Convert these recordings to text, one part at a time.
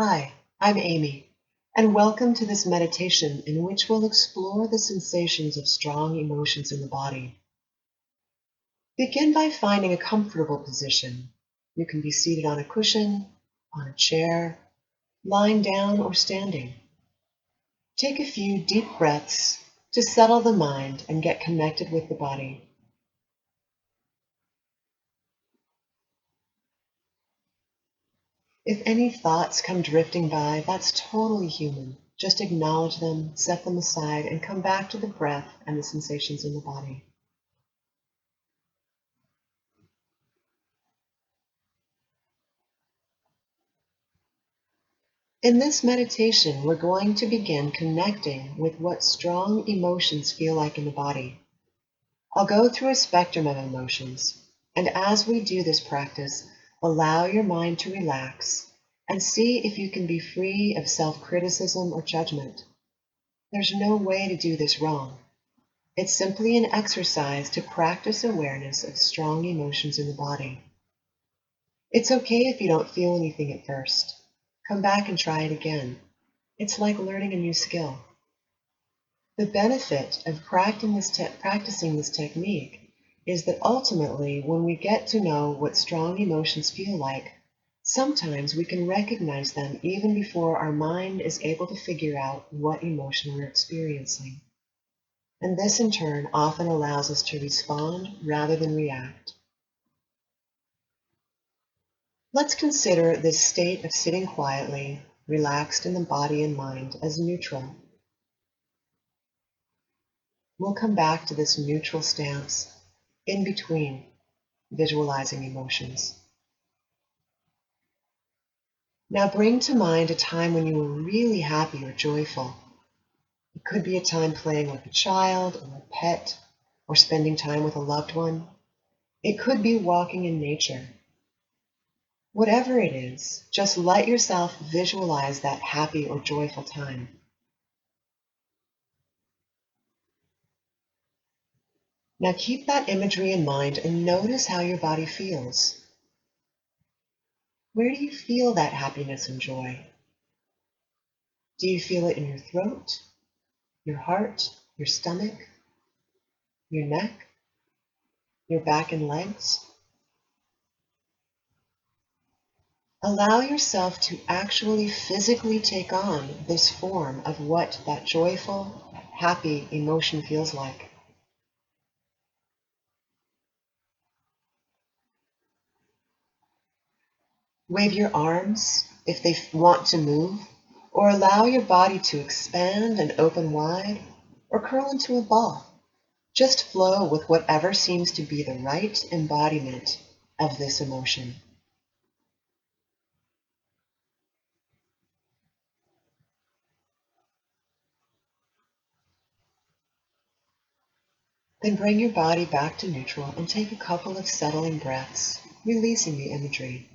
Hi, I'm Amy, and welcome to this meditation in which we'll explore the sensations of strong emotions in the body. Begin by finding a comfortable position. You can be seated on a cushion, on a chair, lying down, or standing. Take a few deep breaths to settle the mind and get connected with the body. If any thoughts come drifting by, that's totally human. Just acknowledge them, set them aside, and come back to the breath and the sensations in the body. In this meditation, we're going to begin connecting with what strong emotions feel like in the body. I'll go through a spectrum of emotions, and as we do this practice, allow your mind to relax and see if you can be free of self-criticism or judgment. There's no way to do this wrong. It's simply an exercise to practice awareness of strong emotions in the body. It's okay if you don't feel anything at first. Come back and try it again. It's like learning a new skill. The benefit of practicing this technique is that ultimately, when we get to know what strong emotions feel like, sometimes we can recognize them even before our mind is able to figure out what emotion we're experiencing. And this in turn often allows us to respond rather than react. Let's consider this state of sitting quietly, relaxed in the body and mind, as neutral. We'll come back to this neutral stance in between visualizing emotions. Now bring to mind a time when you were really happy or joyful. It could be a time playing with a child or a pet, or spending time with a loved one. It could be walking in nature. Whatever it is, just let yourself visualize that happy or joyful time. Now keep that imagery in mind and notice how your body feels. Where do you feel that happiness and joy? Do you feel it in your throat, your heart, your stomach, your neck, your back and legs? Allow yourself to actually physically take on this form of what that joyful, happy emotion feels like. Wave your arms if they want to move, or allow your body to expand and open wide, or curl into a ball. Just flow with whatever seems to be the right embodiment of this emotion. Then bring your body back to neutral and take a couple of settling breaths, releasing the imagery.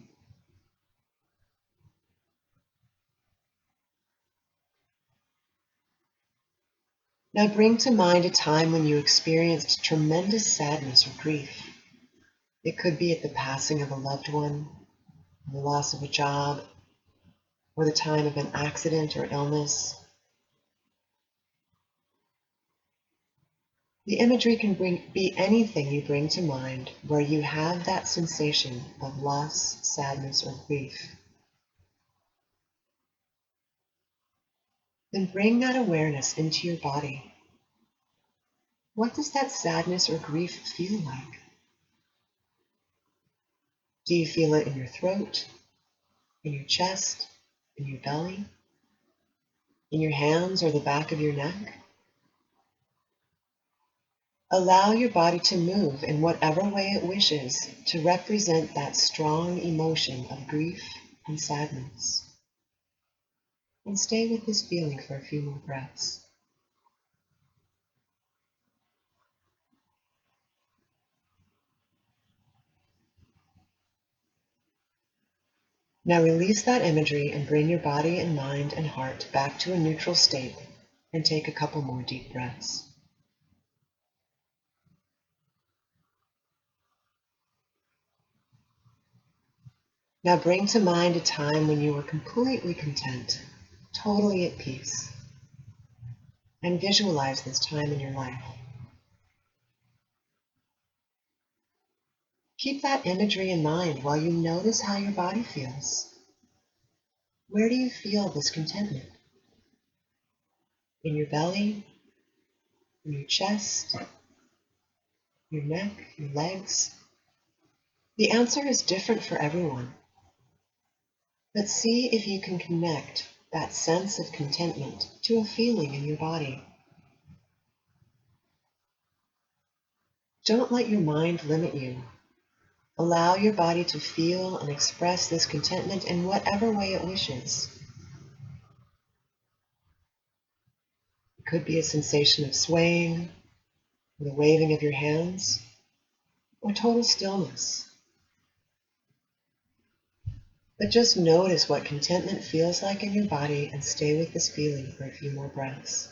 Now bring to mind a time when you experienced tremendous sadness or grief. It could be at the passing of a loved one, the loss of a job, or the time of an accident or illness. The imagery can be anything you bring to mind where you have that sensation of loss, sadness, or grief. Then bring that awareness into your body. What does that sadness or grief feel like? Do you feel it in your throat, in your chest, in your belly, in your hands or the back of your neck? Allow your body to move in whatever way it wishes to represent that strong emotion of grief and sadness. And stay with this feeling for a few more breaths. Now release that imagery and bring your body and mind and heart back to a neutral state and take a couple more deep breaths. Now bring to mind a time when you were completely content, totally at peace, and visualize this time in your life. Keep that imagery in mind while you notice how your body feels. Where do you feel this contentment? In your belly, in your chest, your neck, your legs? The answer is different for everyone, but see if you can connect that sense of contentment to a feeling in your body. Don't let your mind limit you. Allow your body to feel and express this contentment in whatever way it wishes. It could be a sensation of swaying, or the waving of your hands, or total stillness. But just notice what contentment feels like in your body and stay with this feeling for a few more breaths.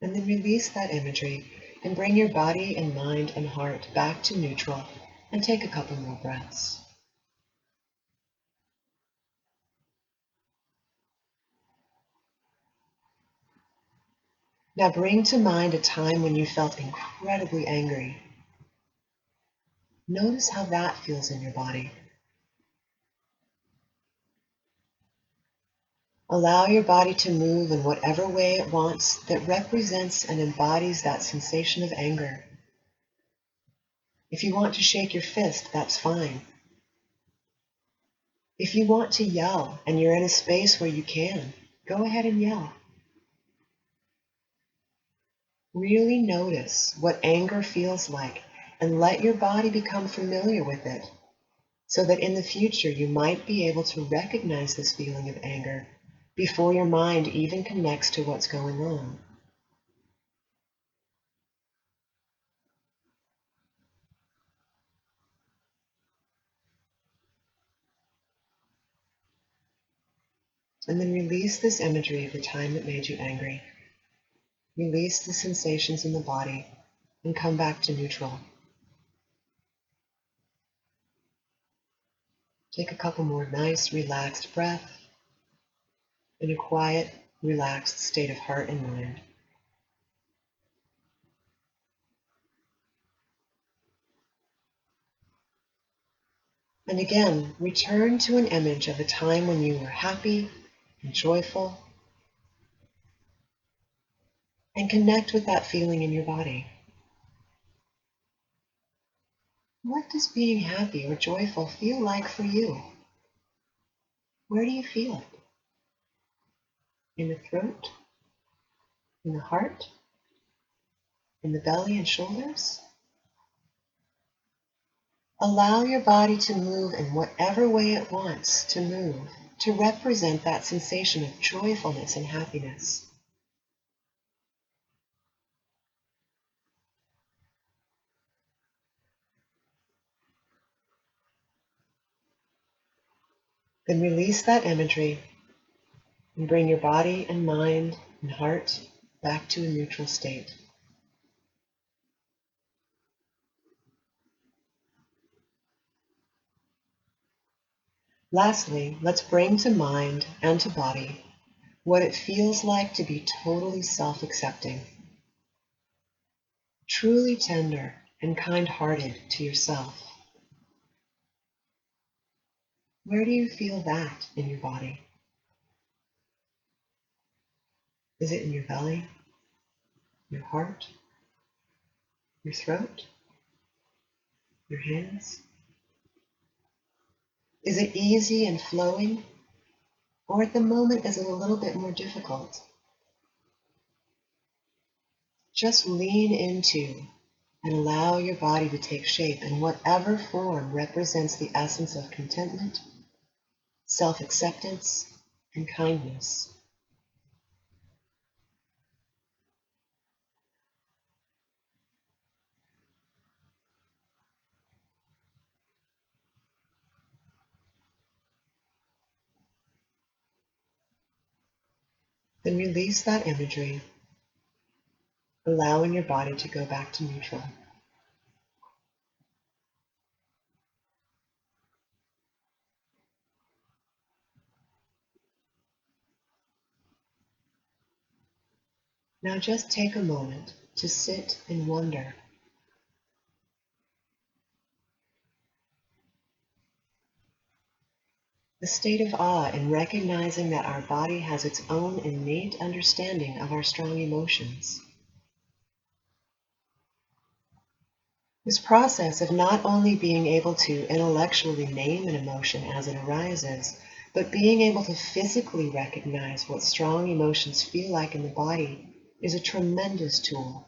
And then release that imagery and bring your body and mind and heart back to neutral and take a couple more breaths. Now bring to mind a time when you felt incredibly angry. Notice how that feels in your body. Allow your body to move in whatever way it wants that represents and embodies that sensation of anger. If you want to shake your fist, that's fine. If you want to yell and you're in a space where you can, go ahead and yell. Really notice what anger feels like and let your body become familiar with it so that in the future you might be able to recognize this feeling of anger before your mind even connects to what's going on. And then release this imagery of the time that made you angry. Release the sensations in the body and come back to neutral. Take a couple more nice, relaxed breaths in a quiet, relaxed state of heart and mind. And again, return to an image of a time when you were happy and joyful, and connect with that feeling in your body. What does being happy or joyful feel like for you? Where do you feel it? In the throat? In the heart? In the belly and shoulders? Allow your body to move in whatever way it wants to move, to represent that sensation of joyfulness and happiness. Then release that imagery and bring your body and mind and heart back to a neutral state. Lastly, let's bring to mind and to body what it feels like to be totally self-accepting, truly tender and kind-hearted to yourself. Where do you feel that in your body? Is it in your belly, your heart, your throat, your hands? Is it easy and flowing, or at the moment is it a little bit more difficult? Just lean into and allow your body to take shape in whatever form represents the essence of contentment, self-acceptance, and kindness. Then release that imagery allowing your body to go back to neutral. Now just take a moment to sit and wonder. A state of awe in recognizing that our body has its own innate understanding of our strong emotions. This process of not only being able to intellectually name an emotion as it arises, but being able to physically recognize what strong emotions feel like in the body is a tremendous tool.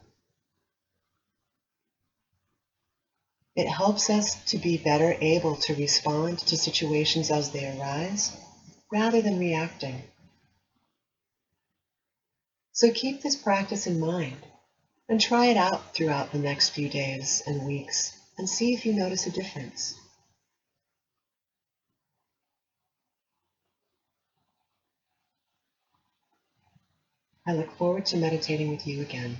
It helps us to be better able to respond to situations as they arise, rather than reacting. So keep this practice in mind and try it out throughout the next few days and weeks and see if you notice a difference. I look forward to meditating with you again.